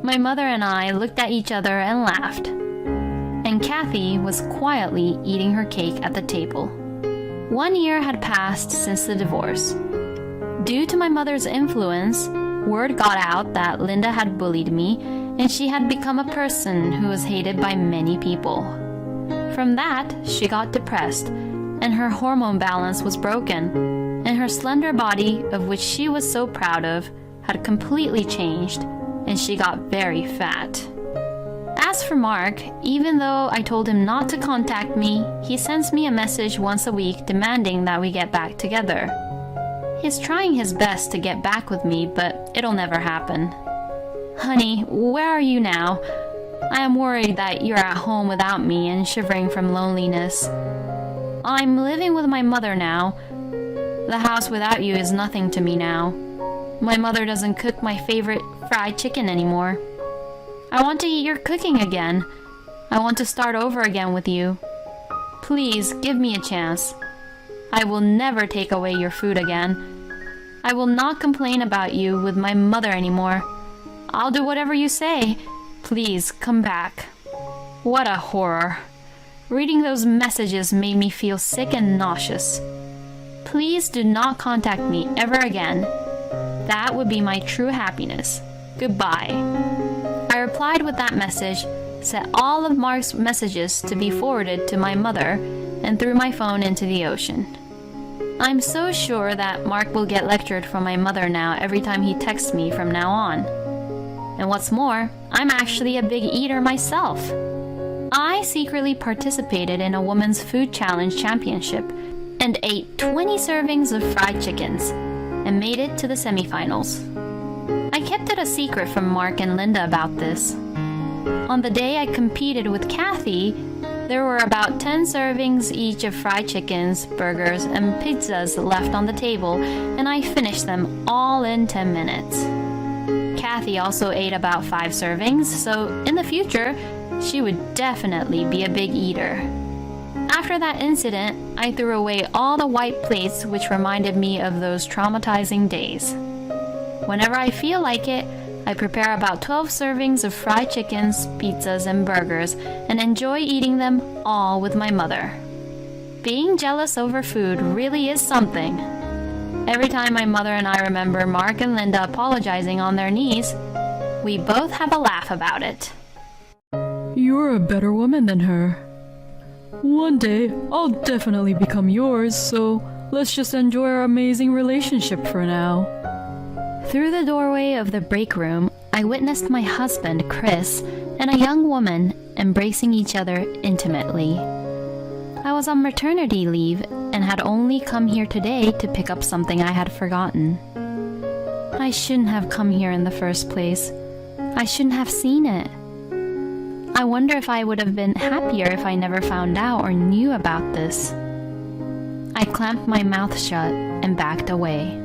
My mother and I looked at each other and laughed. And Kathy was quietly eating her cake at the table. 1 year had passed since the divorce. Due to my mother's influence, word got out that Linda had bullied me, and she had become a person who was hated by many people. From that, she got depressed, and her hormone balance was broken, and her slender body, of which she was so proud of, had completely changed, and she got very fat. As for Mark, even though I told him not to contact me, he sends me a message once a week demanding that we get back together. He's trying his best to get back with me, but it'll never happen. "Honey, where are you now? I am worried that you're at home without me and shivering from loneliness. I'm living with my mother now. The house without you is nothing to me now. My mother doesn't cook my favorite fried chicken anymore. I want to eat your cooking again. I want to start over again with you. Please give me a chance. I will never take away your food again. I will not complain about you with my mother anymore. I'll do whatever you say. Please come back." What a horror. Reading those messages made me feel sick and nauseous. Please do not contact me ever again. That would be my true happiness. Goodbye. I replied with that message, set all of Mark's messages to be forwarded to my mother, and threw my phone into the ocean. I'm so sure that Mark will get lectured from my mother now every time he texts me from now on. And what's more, I'm actually a big eater myself. I secretly participated in a women's food challenge championship and ate 20 servings of fried chickens and made it to the semifinals. I kept it a secret from Mark and Linda about this. On the day I competed with Kathy, there were about 10 servings each of fried chickens, burgers, and pizzas left on the table, and I finished them all in 10 minutes. Kathy also ate about 5 servings, so in the future, she would definitely be a big eater. After that incident, I threw away all the white plates, which reminded me of those traumatizing days. Whenever I feel like it, I prepare about 12 servings of fried chickens, pizzas, and burgers, and enjoy eating them all with my mother. Being jealous over food really is something. Every time my mother and I remember Mark and Linda apologizing on their knees, we both have a laugh about it. You're a better woman than her. One day, I'll definitely become yours, so let's just enjoy our amazing relationship for now. Through the doorway of the break room, I witnessed my husband, Chris, and a young woman embracing each other intimately. I was on maternity leave and had only come here today to pick up something I had forgotten. I shouldn't have come here in the first place. I shouldn't have seen it. I wonder if I would have been happier if I never found out or knew about this. I clamped my mouth shut and backed away.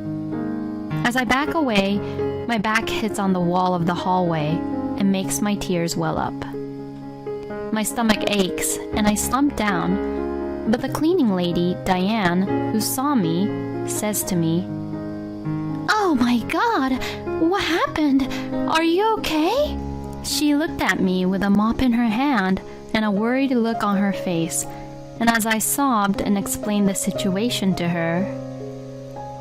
As I back away, my back hits on the wall of the hallway and makes my tears well up. My stomach aches and I slump down, but the cleaning lady, Diane, who saw me, says to me, "Oh my God, what happened? Are you okay?" She looked at me with a mop in her hand and a worried look on her face, and as I sobbed and explained the situation to her,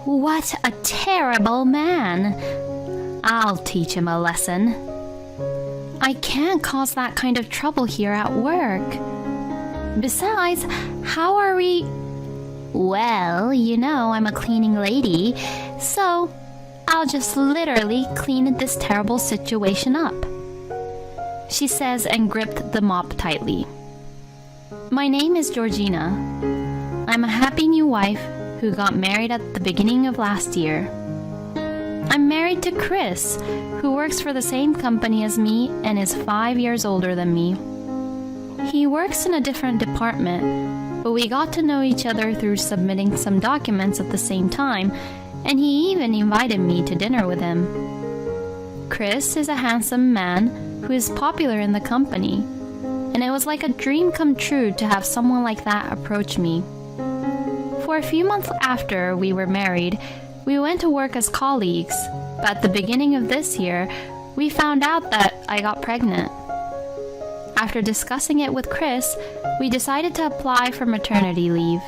"What a terrible man! I'll teach him a lesson. I can't cause that kind of trouble here at work. Besides, how are we..." "Well, you know I'm a cleaning lady, so I'll just literally clean this terrible situation up," she says and gripped the mop tightly. My name is Georgina. I'm a happy new wife who got married at the beginning of last year. I'm married to Chris, who works for the same company as me and is 5 years older than me. He works in a different department, but we got to know each other through submitting some documents at the same time, and he even invited me to dinner with him. Chris is a handsome man who is popular in the company, and it was like a dream come true to have someone like that approach me. For a few months after we were married, we went to work as colleagues, but at the beginning of this year, we found out that I got pregnant. After discussing it with Chris, we decided to apply for maternity leave.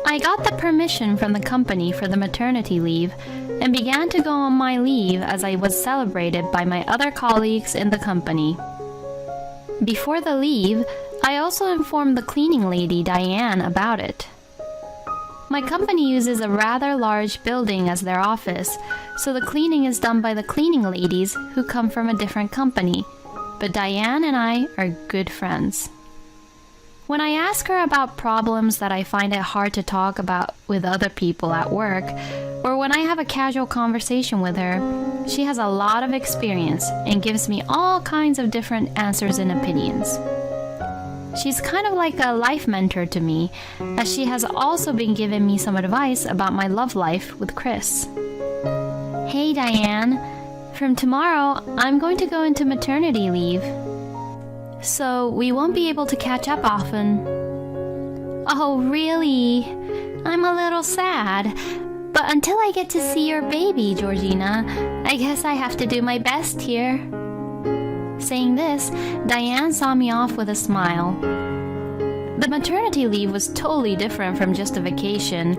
I got the permission from the company for the maternity leave and began to go on my leave as I was celebrated by my other colleagues in the company. Before the leave, I also informed the cleaning lady, Diane, about it. My company uses a rather large building as their office, so the cleaning is done by the cleaning ladies who come from a different company, but Diane and I are good friends. When I ask her about problems that I find it hard to talk about with other people at work, or when I have a casual conversation with her, she has a lot of experience and gives me all kinds of different answers and opinions. She's kind of like a life mentor to me, as she has also been giving me some advice about my love life with Chris. "Hey Diane, from tomorrow I'm going to go into maternity leave, so we won't be able to catch up often." "Oh really? I'm a little sad, but until I get to see your baby, Georgina, I guess I have to do my best here." Saying this, Diane saw me off with a smile. The maternity leave was totally different from just a vacation.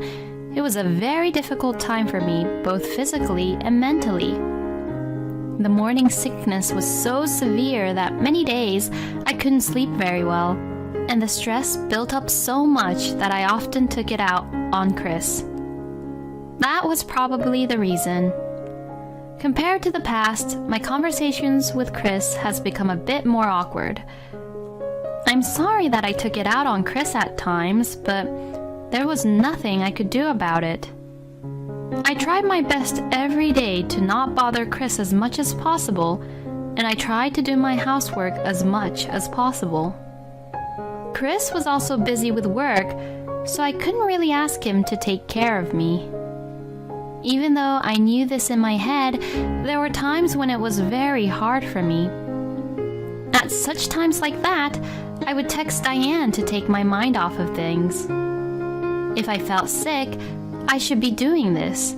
It was a very difficult time for me, both physically and mentally. The morning sickness was so severe that many days I couldn't sleep very well, and the stress built up so much that I often took it out on Chris. That was probably the reason. Compared to the past, my conversations with Chris has become a bit more awkward. I'm sorry that I took it out on Chris at times, but there was nothing I could do about it. I tried my best every day to not bother Chris as much as possible, and I tried to do my housework as much as possible. Chris was also busy with work, so I couldn't really ask him to take care of me. Even though I knew this in my head, there were times when it was very hard for me. At such times like that, I would text Diane to take my mind off of things. If I felt sick, I should be doing this.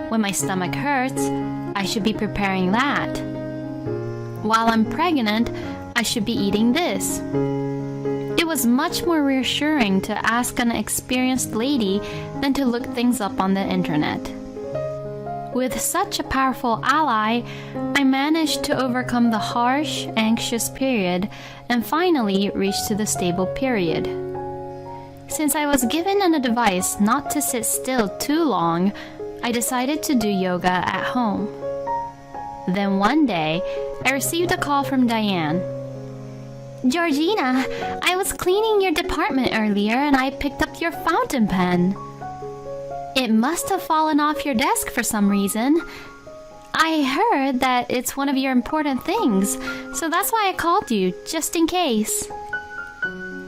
When my stomach hurts, I should be preparing that. While I'm pregnant, I should be eating this. It was much more reassuring to ask an experienced lady than to look things up on the internet. With such a powerful ally, I managed to overcome the harsh, anxious period and finally reached to the stable period. Since I was given an advice not to sit still too long, I decided to do yoga at home. Then one day, I received a call from Diane. "Georgina, I was cleaning your department earlier and I picked up your fountain pen. It must have fallen off your desk for some reason. I heard that it's one of your important things, so that's why I called you, just in case."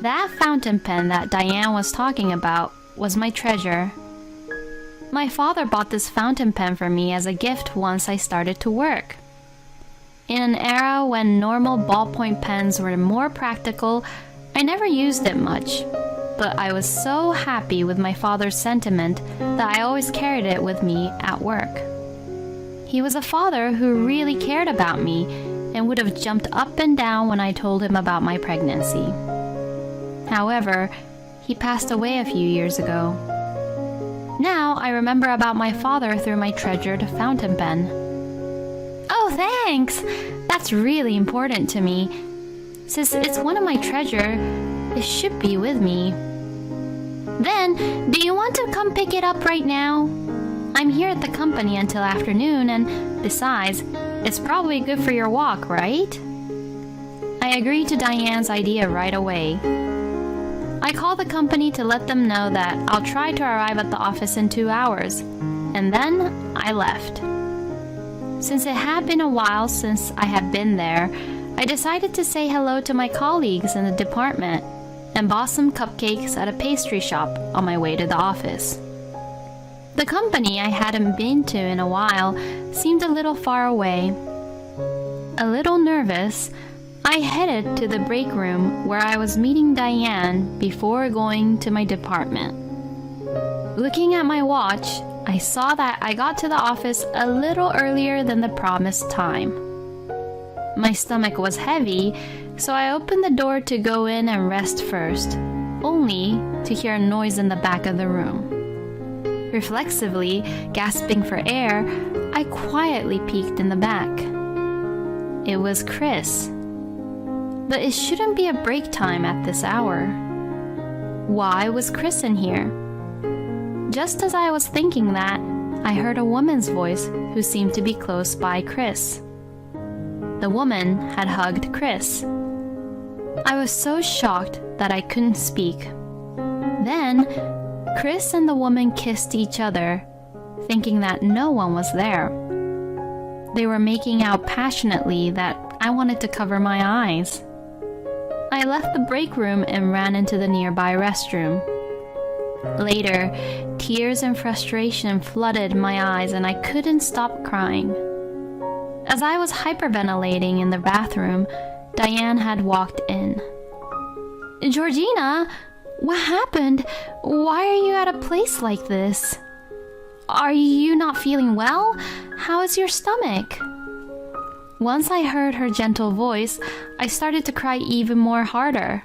That fountain pen that Diane was talking about was my treasure. My father bought this fountain pen for me as a gift once I started to work. In an era when normal ballpoint pens were more practical, I never used it much. But I was so happy with my father's sentiment that I always carried it with me at work. He was a father who really cared about me and would have jumped up and down when I told him about my pregnancy. However, he passed away a few years ago. Now I remember about my father through my treasured fountain pen. "Oh, thanks! That's really important to me. Since it's one of my treasure, it should be with me. Then, do you want to come pick it up right now? I'm here at the company until afternoon, and besides, it's probably good for your walk, right?" I agreed to Diane's idea right away. I called the company to let them know that I'll try to arrive at the office in 2 hours, and then I left. Since it had been a while since I had been there, I decided to say hello to my colleagues in the department and bought some cupcakes at a pastry shop on my way to the office. The company I hadn't been to in a while seemed a little far away. A little nervous, I headed to the break room where I was meeting Diane before going to my department. Looking at my watch, I saw that I got to the office a little earlier than the promised time. My stomach was heavy, so I opened the door to go in and rest first, only to hear a noise in the back of the room. Reflexively, gasping for air, I quietly peeked in the back. It was Chris. But it shouldn't be a break time at this hour. Why was Chris in here? Just as I was thinking that, I heard a woman's voice who seemed to be close by Chris. The woman had hugged Chris. I was so shocked that I couldn't speak. Then, Chris and the woman kissed each other, thinking that no one was there. They were making out passionately that I wanted to cover my eyes. I left the break room and ran into the nearby restroom. Later, tears and frustration flooded my eyes and I couldn't stop crying. As I was hyperventilating in the bathroom, Diane had walked in. "Georgina, what happened? Why are you at a place like this? Are you not feeling well? How is your stomach?" Once I heard her gentle voice, I started to cry even more harder.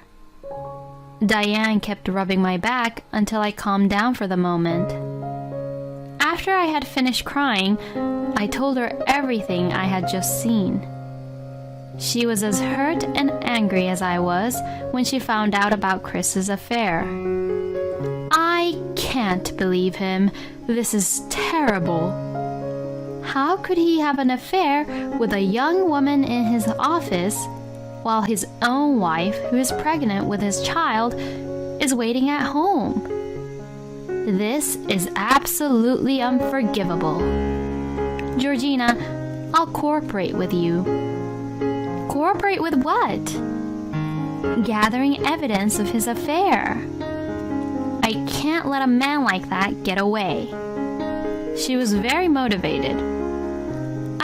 Diane kept rubbing my back until I calmed down for the moment. After I had finished crying, I told her everything I had just seen. She was as hurt and angry as I was when she found out about Chris's affair. "I can't believe him. This is terrible. How could he have an affair with a young woman in his office while his own wife, who is pregnant with his child, is waiting at home? This is absolutely unforgivable. Georgina, I'll cooperate with you." "Cooperate with what?" "Gathering evidence of his affair. I can't let a man like that get away." She was very motivated.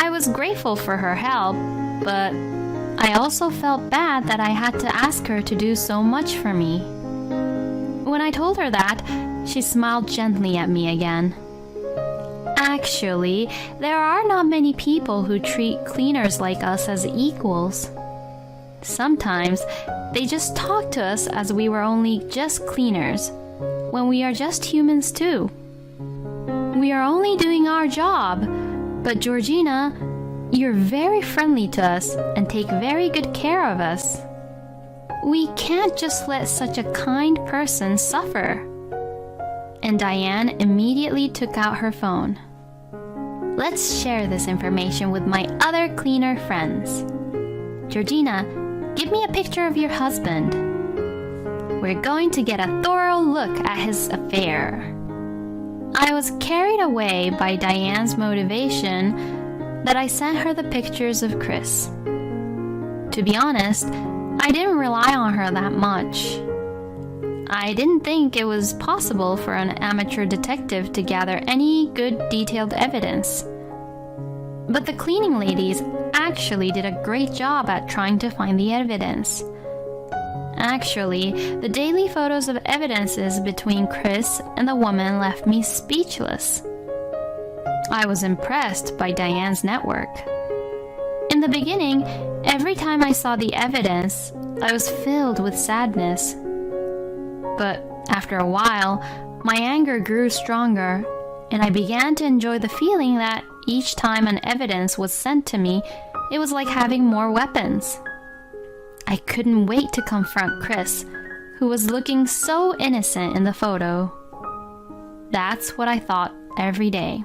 I was grateful for her help, but I also felt bad that I had to ask her to do so much for me. When I told her that, she smiled gently at me again. Actually, there are not many people who treat cleaners like us as equals. Sometimes they just talk to us as we were only just cleaners, when we are just humans too. We are only doing our job, but Georgina, you're very friendly to us and take very good care of us. We can't just let such a kind person suffer. And Diane immediately took out her phone. Let's share this information with my other cleaner friends. Georgina, give me a picture of your husband. We're going to get a thorough look at his affair. I was carried away by Diane's motivation that I sent her the pictures of Chris. To be honest, I didn't rely on her that much. I didn't think it was possible for an amateur detective to gather any good detailed evidence. But the cleaning ladies actually did a great job at trying to find the evidence. Actually, the daily photos of evidences between Chris and the woman left me speechless. I was impressed by Diane's network. In the beginning, every time I saw the evidence, I was filled with sadness. But after a while, my anger grew stronger, and I began to enjoy the feeling that each time an evidence was sent to me, it was like having more weapons. I couldn't wait to confront Chris, who was looking so innocent in the photo. That's what I thought every day.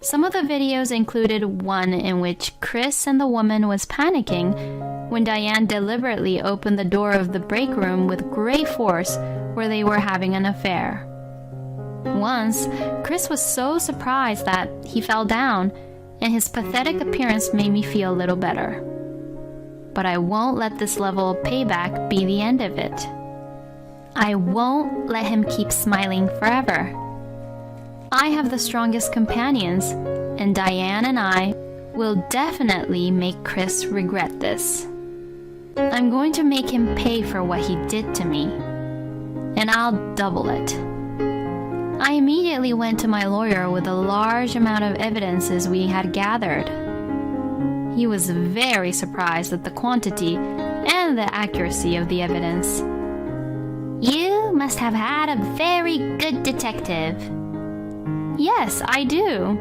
Some of the videos included one in which Chris and the woman was panicking when Diane deliberately opened the door of the break room with great force where they were having an affair. Once, Chris was so surprised that he fell down, and his pathetic appearance made me feel a little better. But I won't let this level of payback be the end of it. I won't let him keep smiling forever. I have the strongest companions, and Diane and I will definitely make Chris regret this. I'm going to make him pay for what he did to me, and I'll double it. I immediately went to my lawyer with a large amount of evidences we had gathered. He was very surprised at the quantity and the accuracy of the evidence. You must have had a very good detective. Yes, I do.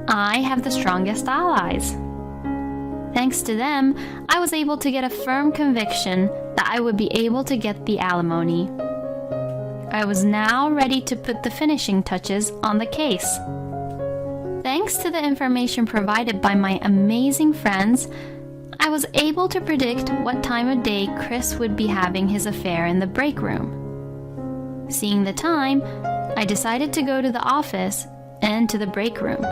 I have the strongest allies. Thanks to them, I was able to get a firm conviction that I would be able to get the alimony. I was now ready to put the finishing touches on the case. Thanks to the information provided by my amazing friends, I was able to predict what time of day Chris would be having his affair in the break room. Seeing the time, I decided to go to the office and to the break room.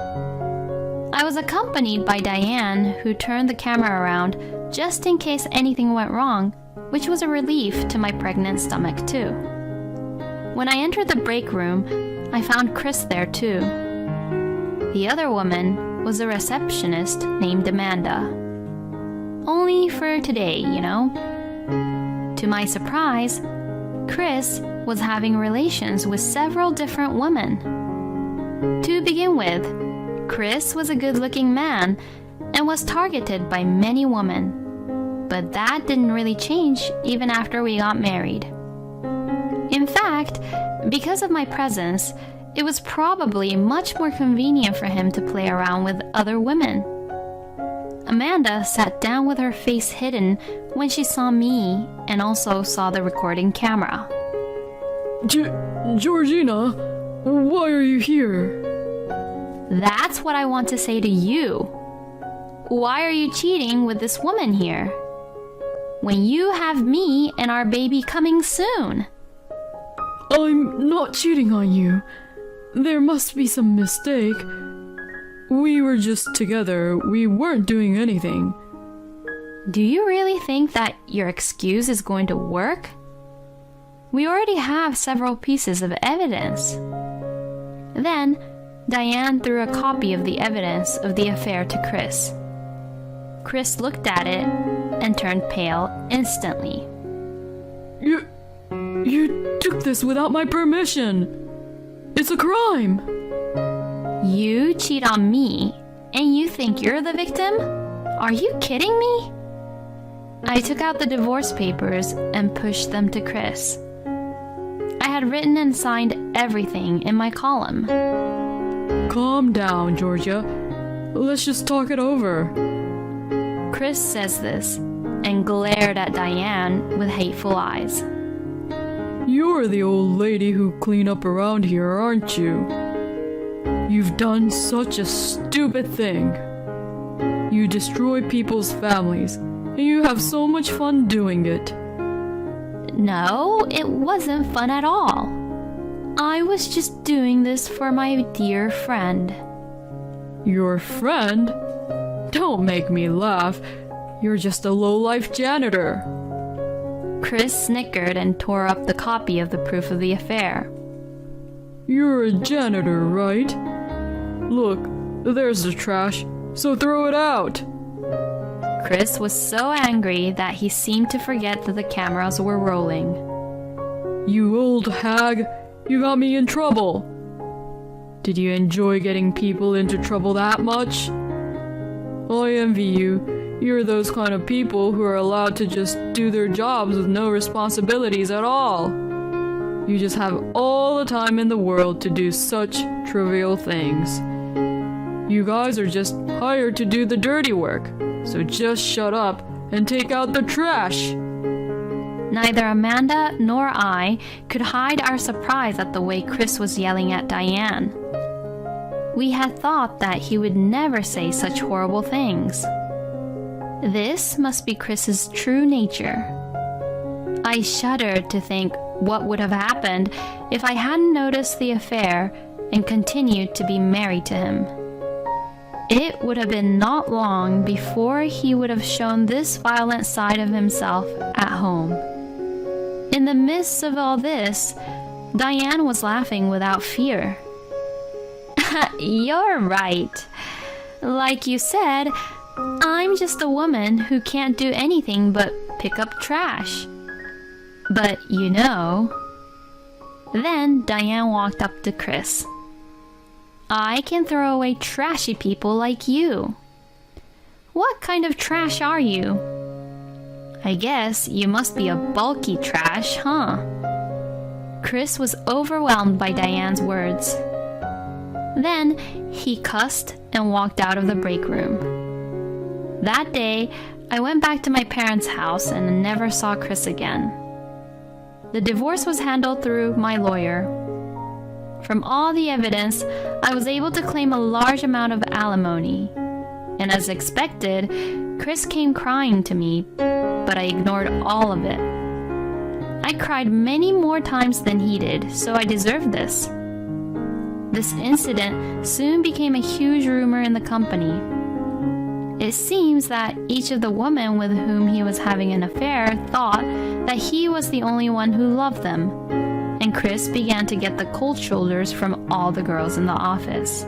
I was accompanied by Diane, who turned the camera around just in case anything went wrong, which was a relief to my pregnant stomach too. When I entered the break room, I found Chris there too. The other woman was a receptionist named Amanda. Only for today, you know. To my surprise, Chris was having relations with several different women. To begin with, Chris was a good-looking man and was targeted by many women, but that didn't really change even after we got married. In fact, because of my presence, it was probably much more convenient for him to play around with other women. Amanda sat down with her face hidden when she saw me and also saw the recording camera. Georgina, why are you here? That's what I want to say to you. Why are you cheating with this woman here? When you have me and our baby coming soon. I'm not cheating on you. There must be some mistake. We were just together. We weren't doing anything. Do you really think that your excuse is going to work? We already have several pieces of evidence. Then, Diane threw a copy of the evidence of the affair to Chris. Chris looked at it and turned pale instantly. You took this without my permission. It's a crime. You cheat on me, and you think you're the victim? Are you kidding me? I took out the divorce papers and pushed them to Chris. I had written and signed everything in my column. Calm down, Georgia. Let's just talk it over. Chris says this and glared at Diane with hateful eyes. You're the old lady who clean up around here, aren't you? You've done such a stupid thing. You destroy people's families, and you have so much fun doing it. No, it wasn't fun at all. I was just doing this for my dear friend. Your friend? Don't make me laugh. You're just a low-life janitor. Chris snickered and tore up the copy of the proof of the affair. You're a janitor, right? Look, there's the trash, so throw it out. Chris was so angry that he seemed to forget that the cameras were rolling. You old hag, you got me in trouble. Did you enjoy getting people into trouble that much? I envy you. You're those kind of people who are allowed to just do their jobs with no responsibilities at all. You just have all the time in the world to do such trivial things. You guys are just hired to do the dirty work, so just shut up and take out the trash. Neither Amanda nor I could hide our surprise at the way Chris was yelling at Diane. We had thought that he would never say such horrible things. This must be Chris's true nature. I shuddered to think what would have happened if I hadn't noticed the affair and continued to be married to him. It would have been not long before he would have shown this violent side of himself at home. In the midst of all this, Diane was laughing without fear. You're right. Like you said, I'm just a woman who can't do anything but pick up trash. But you know... Then Diane walked up to Chris. I can throw away trashy people like you. What kind of trash are you? I guess you must be a bulky trash, huh? Chris was overwhelmed by Diane's words. Then he cussed and walked out of the break room. That day, I went back to my parents' house and never saw Chris again. The divorce was handled through my lawyer. From all the evidence, I was able to claim a large amount of alimony. And as expected, Chris came crying to me, but I ignored all of it. I cried many more times than he did, so I deserved this. This incident soon became a huge rumor in the company. It seems that each of the women with whom he was having an affair thought that he was the only one who loved them, and Chris began to get the cold shoulders from all the girls in the office.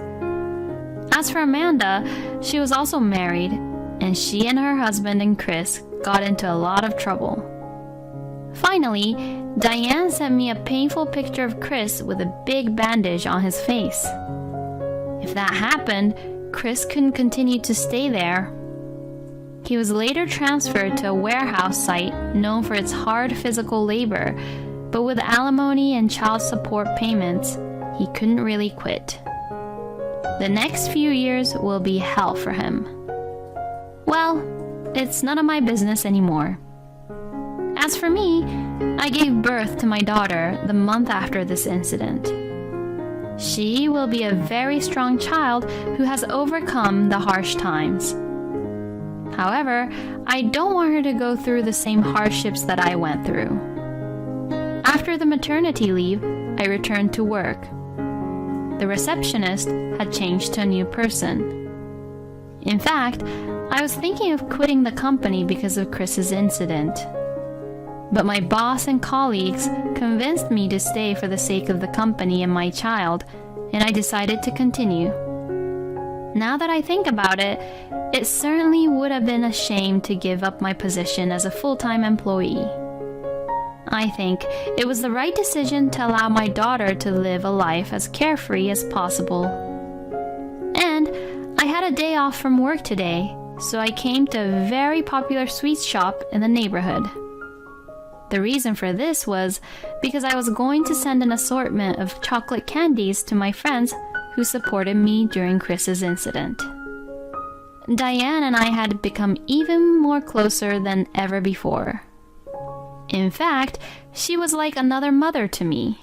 As for Amanda, she was also married, and she and her husband and Chris got into a lot of trouble. Finally, Diane sent me a painful picture of Chris with a big bandage on his face. If that happened, Chris couldn't continue to stay there. He was later transferred to a warehouse site known for its hard physical labor, but with alimony and child support payments, he couldn't really quit. The next few years will be hell for him. Well, it's none of my business anymore. As for me, I gave birth to my daughter the month after this incident. She will be a very strong child who has overcome the harsh times. However, I don't want her to go through the same hardships that I went through. After the maternity leave, I returned to work. The receptionist had changed to a new person. In fact, I was thinking of quitting the company because of Chris's incident. But my boss and colleagues convinced me to stay for the sake of the company and my child, and I decided to continue. Now that I think about it, it certainly would have been a shame to give up my position as a full-time employee. I think it was the right decision to allow my daughter to live a life as carefree as possible. had a day off from work today, so I came to a very popular sweets shop in the neighborhood. The reason for this was because I was going to send an assortment of chocolate candies to my friends who supported me during Chris's incident. Diane and I had become even more closer than ever before. In fact, she was like another mother to me.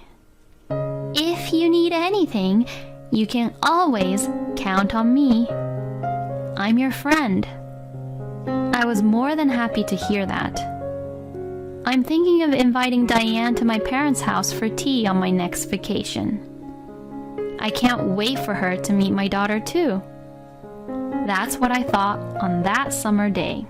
If you need anything, you can always count on me. I'm your friend. I was more than happy to hear that. I'm thinking of inviting Diane to my parents' house for tea on my next vacation. I can't wait for her to meet my daughter too. That's what I thought on that summer day.